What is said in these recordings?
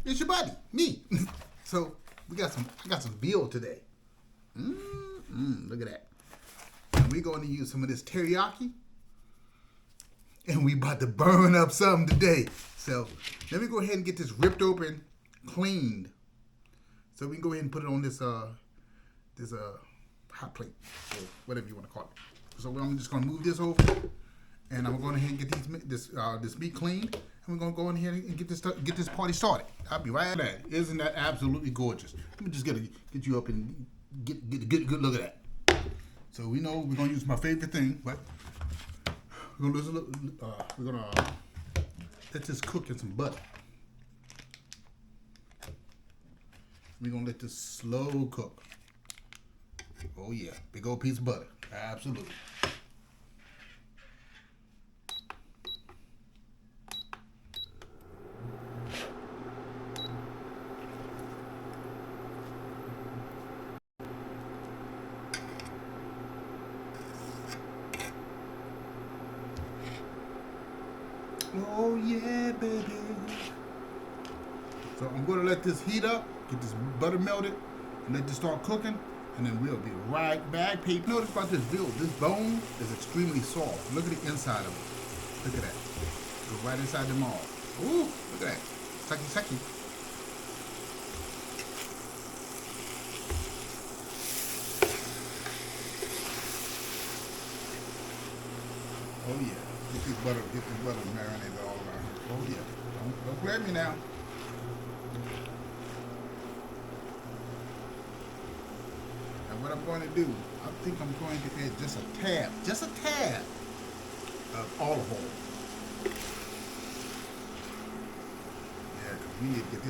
It's your buddy, me. So I got some veal today. Look at that. And we're going to use some of this teriyaki. And we about to burn up something today. So let me go ahead and get this ripped open, cleaned. So we can go ahead and put it on this hot plate, or whatever you want to call it. So I'm just gonna move this over, and I'm going to go ahead and get this meat cleaned, and we're gonna go in here and get this party started. I'll be right back. Isn't that absolutely gorgeous? Let me just get you up and get a good look at that. So we know we're gonna use my favorite thing, but we're gonna let this cook in some butter. We're gonna let this slow cook. Oh yeah, big old piece of butter. Absolutely. Oh yeah, baby. So I'm gonna let this heat up, get this butter melted, and let this start cooking, and then we'll be right back. Hey, notice about this veal. This bone is extremely soft. Look at the inside of it. Look at that. Go right inside the maw. Ooh, look at that. Sucky, sucky. Oh yeah. Get this butter marinated all around here. Oh yeah. Don't grab me now. And what I'm going to do, I think I'm going to add just a tad of olive oil. Yeah, because we need to get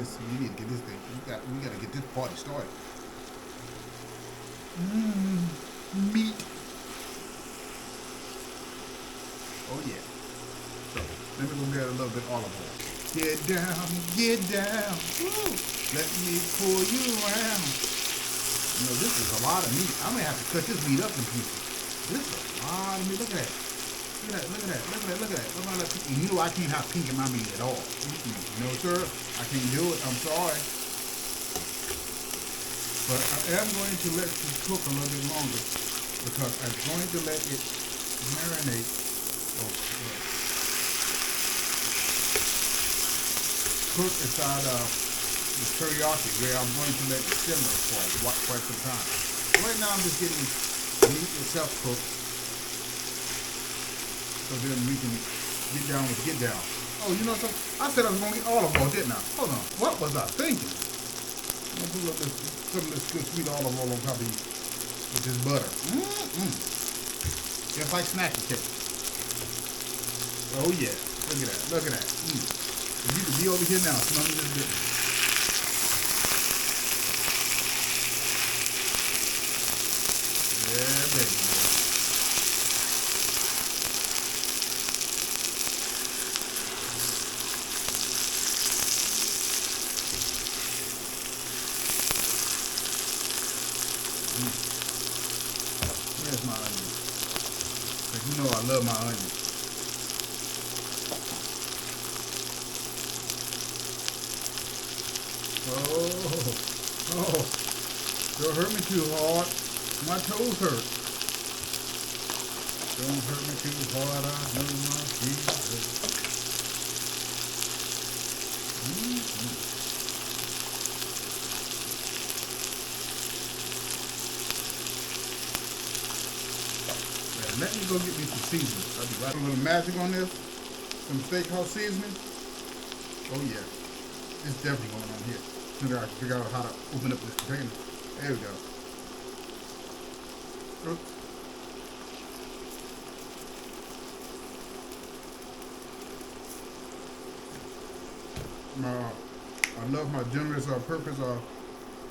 this thing. We got to get this party started. Meat. Oh yeah. So let me go get a little bit of olive oil. Get down. Woo. Let me pull you around. You know, this is a lot of meat. I'm gonna have to cut this meat up in pieces. This is a lot of meat. Look at that. Look at that. You know I can't have pink in my meat at all. No sir, I can't do it. I'm sorry. But I am going to let this cook a little bit longer because I'm going to let it marinate. Cook inside the teriyaki, where I'm going to let it simmer for quite some time. Right now I'm just getting the meat itself cooked, so then we can get down. Oh, you know something? I said I was going to get olive oil, didn't I? Hold on. What was I thinking? I'm going to put some of this good sweet olive oil on top of with this butter. Just like snacky cake. Oh yeah. Look at that. You can be over here now smelling this goodness. Yeah, baby. Where's my onion? Because you know I love my onion. Oh, don't hurt me too hard. My toes hurt. Don't hurt me too hard. I know my feet hurt. Now, let me go get me some seasoning. I'll be right. A little magic on this. Some steakhouse seasoning. Oh yeah. It's definitely going on here. Maybe I can figure out how to open up this container. There we go. Oops. I love my generous purpose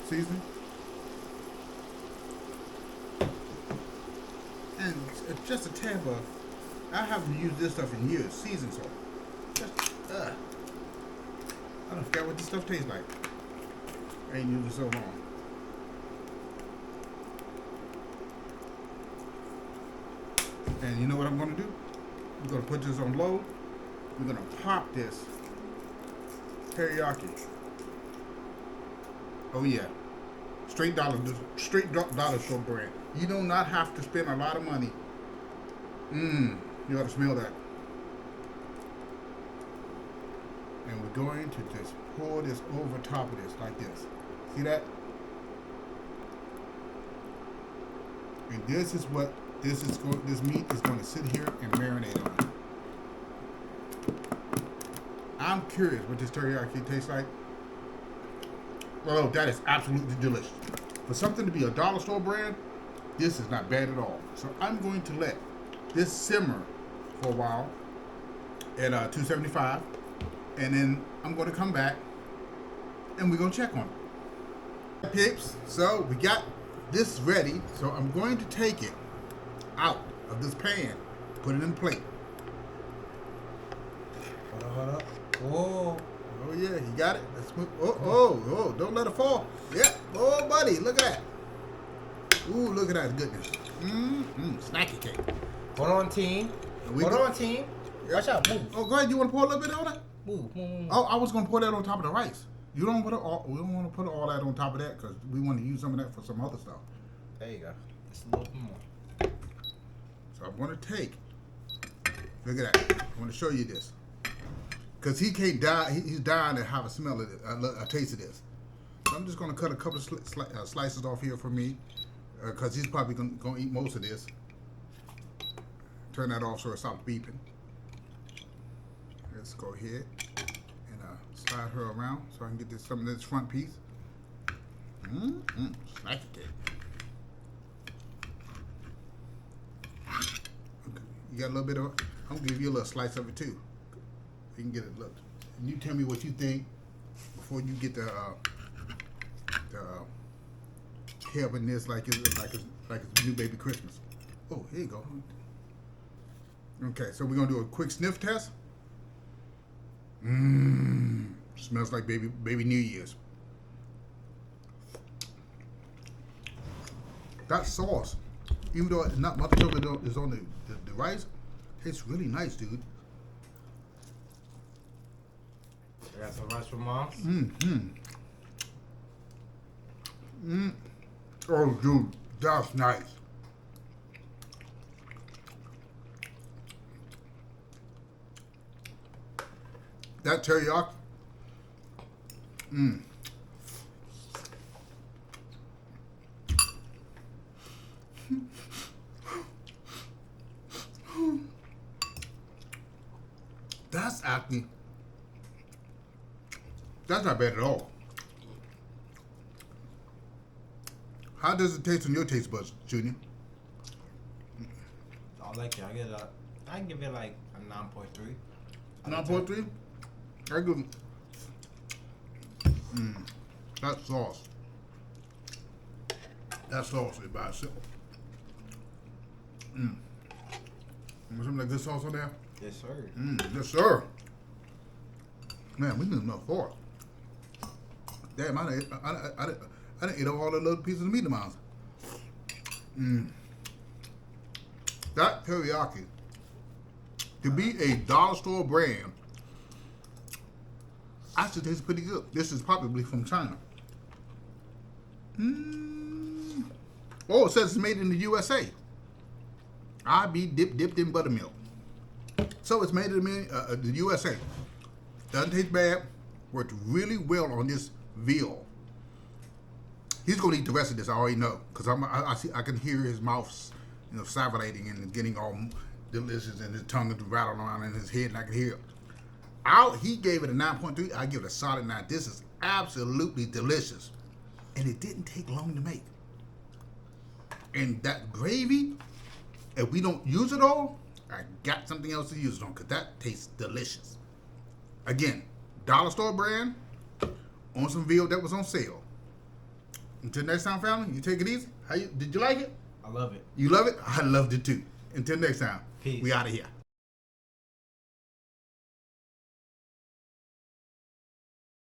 seasoning. And just a tad of, I haven't used this stuff in years, seasoned salt. I don't forget what this stuff tastes like. I ain't used it so long. And you know what I'm going to do? I'm going to put this on low. We're going to pop this teriyaki Oh yeah, straight dollar store brand. You do not have to spend a lot of money. You ought to smell that. And we're going to just pour this over top of this like this. See that? And this is what this meat is going to sit here and marinate on. I'm curious what this teriyaki tastes like. Oh, that is absolutely delicious. For something to be a dollar store brand, this is not bad at all. So I'm going to let this simmer for a while at 275, and then I'm going to come back and we're going to check on it. Peeps, so we got this ready. So I'm going to take it out of this pan, put it in the plate. Hold up. Whoa. Oh yeah, you got it. Let's move. Oh, don't let it fall. Yeah. Oh, buddy, look at that. Ooh, look at that goodness. Snacky cake. Hold on, team. Hold on, team. Watch out, move. Oh, go ahead. You want to pour a little bit on it? Move. Oh, I was gonna pour that on top of the rice. You don't put it all. We don't want to put all that on top of that because we want to use some of that for some other stuff. There you go. Just a little bit more. So I'm gonna take. Look at that. I want to show you this. Because he can't die, he's dying to have a smell of it, a taste of this. So I'm just going to cut a couple of slices off here for me, because he's probably going to eat most of this. Turn that off so it stops beeping. Let's go ahead and slide her around so I can get some of this front piece. Snacky cake. Okay. You got a little bit of, I'm going to give you a little slice of it too. You can get it looked. And you tell me what you think before you get the helping this like it's new baby Christmas. Oh, here you go. Okay, so we're gonna do a quick sniff test. Smells like baby New Year's. That sauce, even though it's not much of it is on the rice, tastes really nice, dude. I got some rice for mom. Oh, dude, that's nice. That teriyaki. That's acne. That's not bad at all. How does it taste on your taste buds, Junior? I like it. I give it like a 9.3. 9.3? I give that sauce. That sauce is by itself. Something like this sauce on there? Yes, sir. Yes, sir. Man, we need enough for it. Damn, I didn't eat up all the little pieces of meat in mine. That teriyaki, to be a dollar store brand, actually tastes pretty good. This is probably from China. Oh, it says it's made in the USA. I be dipped in buttermilk. So it's made in the USA. Doesn't taste bad. Worked really well on this veal. He's gonna eat the rest of this. I already know, cause I can hear his mouth, salivating and getting all delicious, and his tongue is rattling around in his head, and I can hear it. He gave it a 9.3. I give it a solid 9. This is absolutely delicious, and it didn't take long to make. And that gravy, if we don't use it all, I got something else to use it on, cause that tastes delicious. Again, dollar store brand on some veal that was on sale. Until next time, family, you take it easy. Did you like it? I love it. You love it? I loved it too. Until next time, Peace. We out of here.